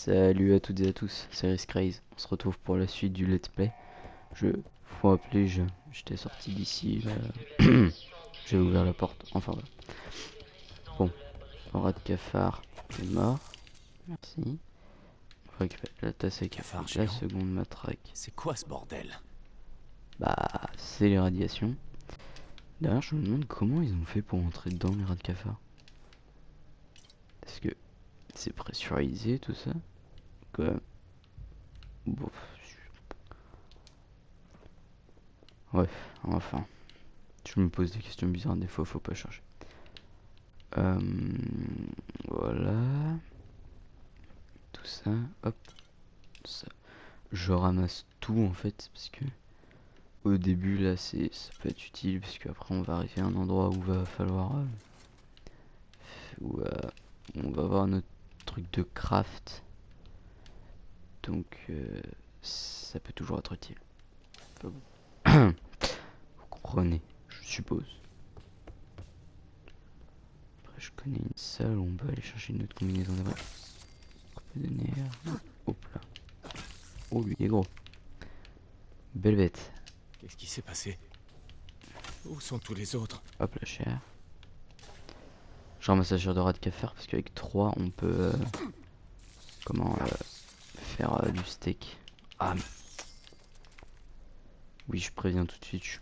Salut à toutes et à tous, c'est Riskraze. On se retrouve pour la suite du let's play. Faut appeler, j'étais sorti d'ici, j'ai ouvert la porte, enfin voilà. Bon, rat de cafard est mort, merci. On récupère la tasse avec Cafard la géant. seconde matraque. C'est quoi ce bordel? Bah, c'est les radiations. D'ailleurs, je me demande comment ils ont fait pour entrer dans les rats de cafard. Est-ce que c'est pressurisé tout ça? Quoi? Bon, ouais, enfin. Je me pose des questions bizarres, des fois faut pas chercher. Voilà. Tout ça, hop. Ça. Je ramasse tout en fait, parce que au début là ça peut être utile, parce qu'après on va arriver à un endroit où va falloir... où on va avoir notre truc de craft. Donc ça peut toujours être utile. Vous comprenez, je suppose. Après je connais une salle où on peut aller chercher une autre combinaison d'abri. Coupé de nerfs. Hop là. Oh lui il est gros. Belle bête. Qu'est-ce qui s'est passé? Où sont tous les autres? Hop la chair. Je ramasse la chair de rat de cafard parce qu'avec 3 on peut faire du steak. Ah mais... Oui je préviens tout de suite, je suis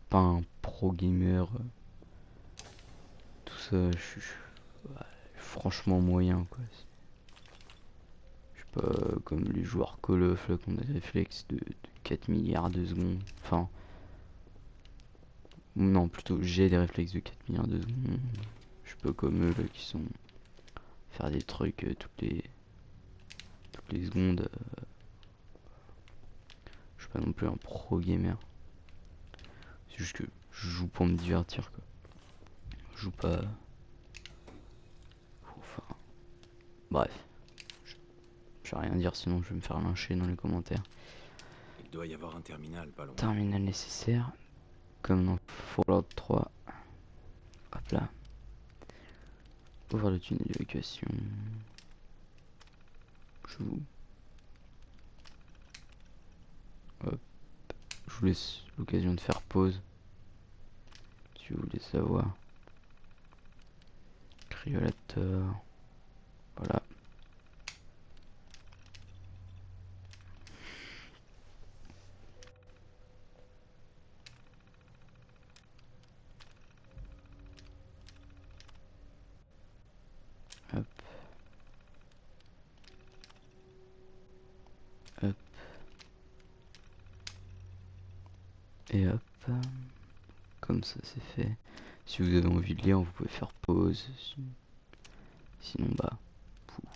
pas un pro gamer. Tout ça, ouais, franchement moyen quoi. Je suis pas comme les joueurs Call of là qu'on a des réflexes de 4 milliards de secondes. Enfin, non plutôt j'ai des réflexes de 4 milliards de secondes. Je suis pas comme eux là qui sont faire des trucs toutes les secondes. Je suis pas non plus un pro gamer. C'est juste que je joue pour me divertir quoi. Je joue pas. Enfin. Bref. Je vais rien dire sinon je vais me faire lyncher dans les commentaires. Il doit y avoir un terminal pas loin. Terminal nécessaire. Comme dans Fallout 3. Hop là. Ouvrir le tunnel d'évacuation. Je vous. Hop. Je vous laisse l'occasion de faire pause. Si vous voulez savoir. Cryolateur. Voilà. Hop. Hop. Et hop. Comme ça c'est fait. Si vous avez envie de lire, vous pouvez faire pause. Sinon bah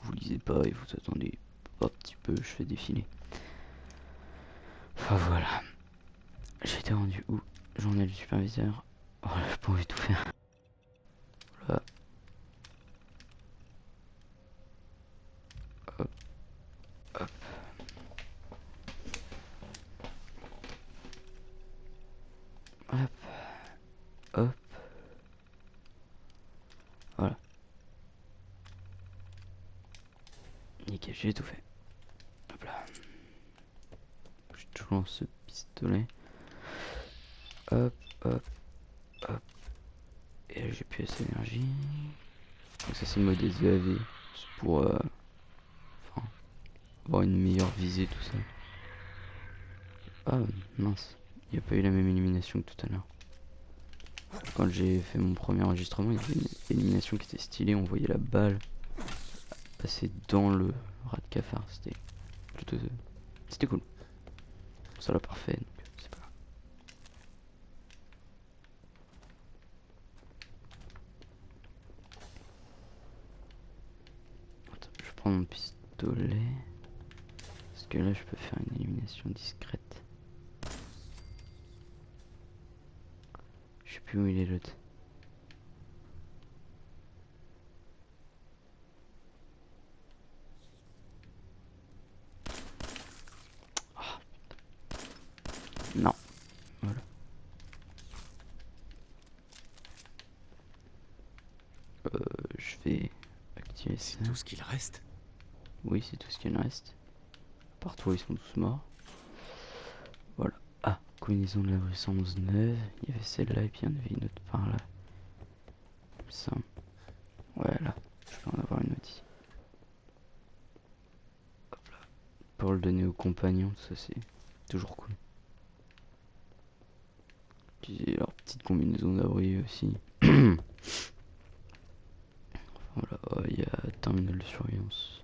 vous lisez pas et vous attendez un petit peu, je fais défiler. Enfin voilà. J'ai été rendu où? Journal du superviseur. Oh là, j'ai pas envie de tout faire. Voilà. Hop, hop. Hop, hop. Voilà. Nickel, j'ai tout fait. Hop là. Je toujours ce pistolet. Hop, hop, hop. Et là j'ai plus assez d'énergie. Donc ça c'est le mode SVAV. C'est pour enfin, avoir une meilleure visée tout ça. Ah mince. Il n'y a pas eu la même élimination que tout à l'heure. Quand j'ai fait mon premier enregistrement, il y avait une élimination qui était stylée. On voyait la balle passer dans le rat de cafard. C'était plutôt... C'était cool. Ça l'a parfait, donc c'est pas grave. Attends, je prends mon pistolet. Parce que là, je peux faire une élimination discrète. Je sais plus où il est l'autre. Ah, non. Voilà. Je vais activer ça. C'est tout ce qu'il reste? Oui, c'est tout ce qu'il en reste. Partout, ils sont tous morts. Voilà. Ah, combinaison de la rue 111-9. Il y avait celle-là et puis il y en avait une autre par là. Ça. Ouais, là. Je peux en avoir une autre ici. Hop là. Pour le donner aux compagnons, ça c'est toujours cool. Puis leur petite combinaison d'abri aussi. Voilà, il y a terminal de surveillance.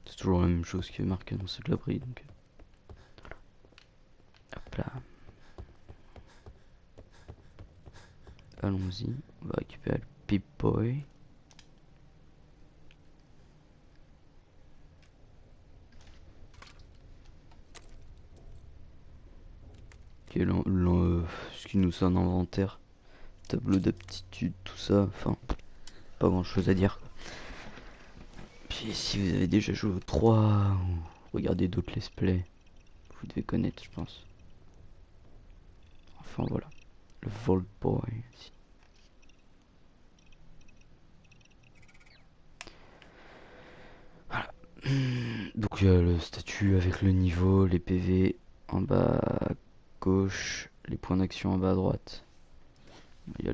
C'est toujours la même chose qui est marqué dans cette l'abri, donc. Hop là. Allons-y, on va récupérer le Pip-Boy. Qui est ce qui nous sonne en inventaire. Tableau d'aptitude, tout ça, enfin, pas grand chose à dire. Puis si vous avez déjà joué au 3 ou regardé d'autres let's play, vous devez connaître, je pense. Enfin voilà, le Vault Boy. Voilà. Donc il y a le statut avec le niveau, les PV en bas à gauche, les points d'action en bas à droite. Il y a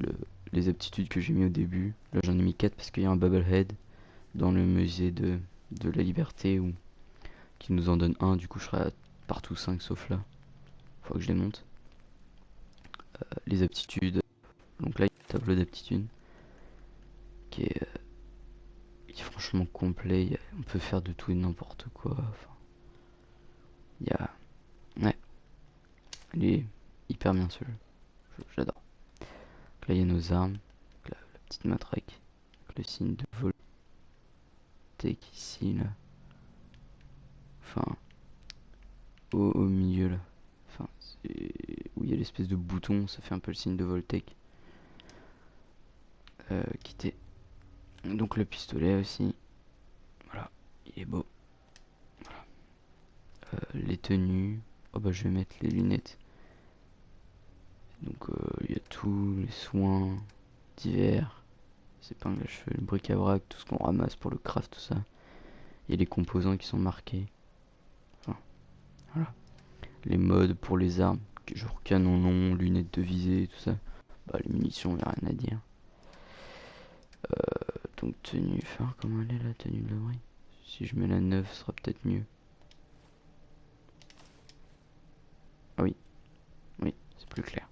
les aptitudes que j'ai mis au début. Là j'en ai mis 4 parce qu'il y a un Bubblehead dans le musée de la liberté où, qui nous en donne un. Du coup je serai à partout 5 sauf là. Faut que je les monte. Les aptitudes. Donc là il y a un tableau d'aptitudes qui est franchement complet. On peut faire de tout et n'importe quoi. Enfin, il y a... Ouais. Il est hyper bien ce jeu. J'adore. Là il y a nos armes. La petite matraque. Le signe de Voltec ici là. Enfin. Au milieu là. Enfin, où il y a l'espèce de bouton, ça fait un peu le signe de Voltec. Qui était. Donc le pistolet aussi. Voilà, il est beau. Voilà. Les tenues. Oh bah je vais mettre les lunettes. Donc il y a tous les soins divers. Les épingles à cheveux, le bric-à-brac, tout ce qu'on ramasse pour le craft, tout ça. Il y a les composants qui sont marqués. Enfin, voilà. Les modes pour les armes, genre canon long, lunettes de visée, tout ça. Bah les munitions, il a rien à dire. Donc tenue, enfin comment elle est la tenue de l'abri. Si je mets la 9, ce sera peut-être mieux. Ah oui, oui, c'est plus clair.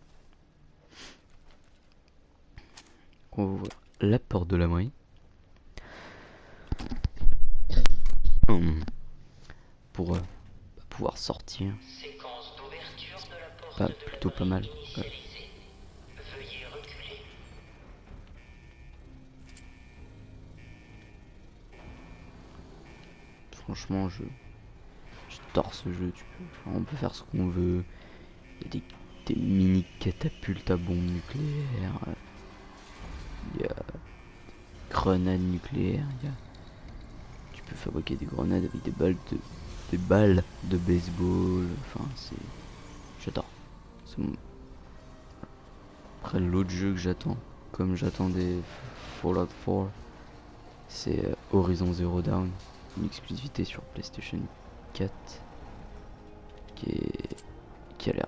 On va voir la porte de l'abri. Pour pouvoir sortir. Pas, plutôt pas mal. Ouais. Franchement, j'adore ce jeu. On peut faire ce qu'on veut. Il y a des mini catapultes à bombes nucléaires. Il y a grenades nucléaires. Tu peux fabriquer des grenades avec des balles de baseball. Enfin, j'adore. Après, l'autre jeu que j'attends, comme j'attendais Fallout 4, c'est Horizon Zero Dawn, une exclusivité sur PlayStation 4 qui a l'air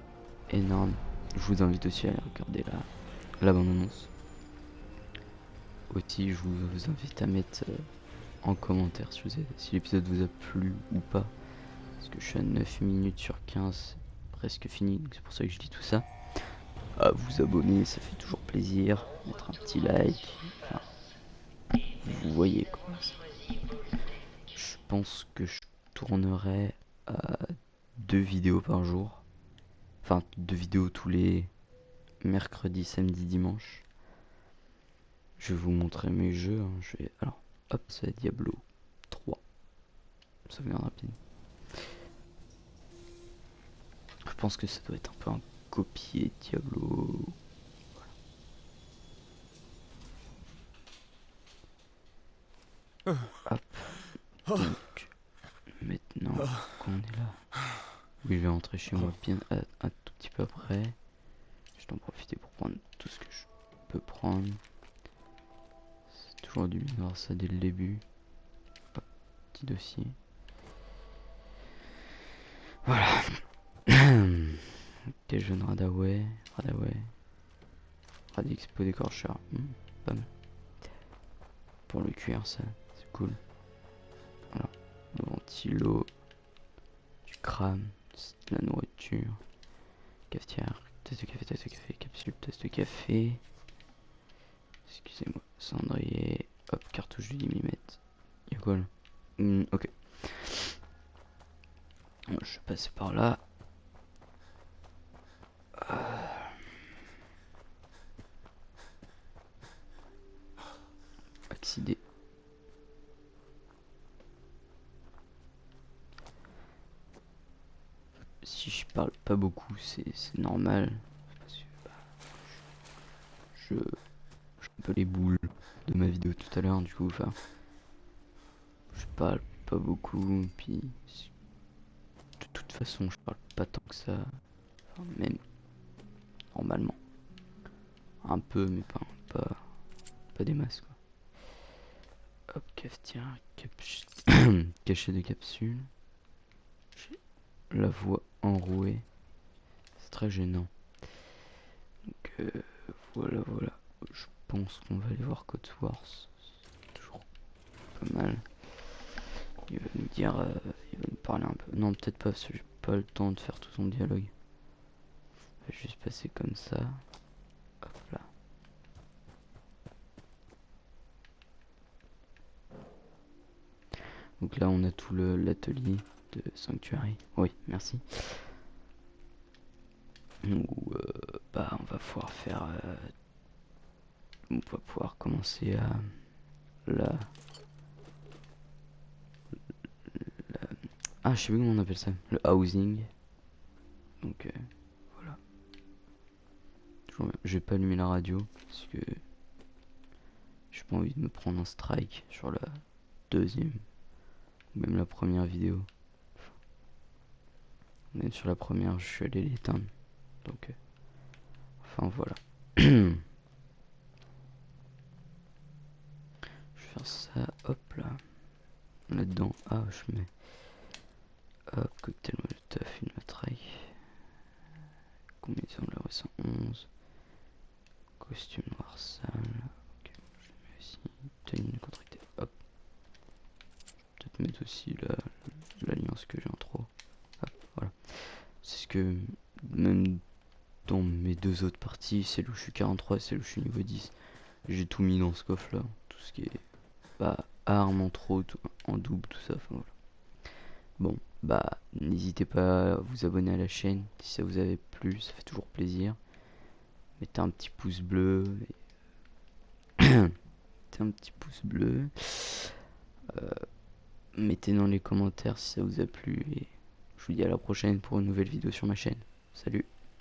énorme. Je vous invite aussi à aller regarder la bande-annonce. Aussi, je vous invite à mettre en commentaire si l'épisode vous a plu ou pas. Parce que je suis à 9 minutes sur 15, presque fini, donc c'est pour ça que je dis tout ça. À vous abonner, ça fait toujours plaisir. Mettre un petit like. Enfin, vous voyez quoi. Je pense que je tournerai à 2 vidéos par jour. Enfin, 2 vidéos tous les mercredis, samedi, dimanche. Je vais vous montrer mes jeux. Alors, hop, c'est Diablo 3. Ça vient rapide. Je pense que ça doit être un peu un copier Diablo. Voilà. Hop. Donc, maintenant qu'on est là, oui, je vais rentrer chez moi bien un tout petit peu après. Je vais en profiter pour prendre tout ce que je peux prendre. C'est toujours du bien d'avoir ça dès le début. Hop, petit dossier. Voilà. Des jeunes Radaway. Radexpo décorcheur. Pas mal. Pour le cuir, ça, c'est cool. Voilà. Le ventilo. Du crâne. De la nourriture. Cafetière. Tasse de café, capsule, tasse de café. Excusez-moi. Cendrier. Hop, cartouche du 10 mm. Y'a quoi là? Ok. Bon, je passe par là. Accidé. Si je parle pas beaucoup, c'est normal. Parce que, je suis un peu les boules de ma vidéo tout à l'heure, du coup, enfin, je parle pas beaucoup, puis de toute façon, je parle pas tant que ça, enfin, même normalement, un peu, mais pas des masses, quoi. Hop, cafetière, cachet de capsule, la voix enrouée, c'est très gênant. Donc voilà, je pense qu'on va aller voir Code Wars, c'est toujours pas mal. Il va nous dire, il va nous parler un peu. Non, peut-être pas, parce que j'ai pas le temps de faire tout son dialogue. Je vais juste passer comme ça. Hop là. Donc là, on a tout l'atelier de Sanctuary. Oui, merci. Où, bah, on va pouvoir faire. On va pouvoir commencer à la. Ah, je sais plus comment on appelle ça. Le housing. Donc voilà. Je vais pas allumer la radio parce que j'ai pas envie de me prendre un strike sur la deuxième ou même la première vidéo. Même sur la première, je suis allé l'éteindre. Donc enfin voilà. Je vais faire ça, hop là. Là-dedans, ah je mets. Hop, cocktail molotov, une matraque. Combinaison de la 111. Costume noir sale. Ok, je mets aussi. Tenue contractée. Hop. Je vais peut-être mettre aussi l'alliance que j'ai en trop. Hop, voilà. C'est ce que même dans mes deux autres parties, celle où je suis 43 et celle où je suis niveau 10, j'ai tout mis dans ce coffre là. Tout ce qui est armes en trop, en double, tout ça. Enfin, voilà. Bon, bah n'hésitez pas à vous abonner à la chaîne si ça vous avait plu, ça fait toujours plaisir. Mettez un petit pouce bleu. Mettez un petit pouce bleu. Mettez dans les commentaires si ça vous a plu. Et je vous dis à la prochaine pour une nouvelle vidéo sur ma chaîne. Salut!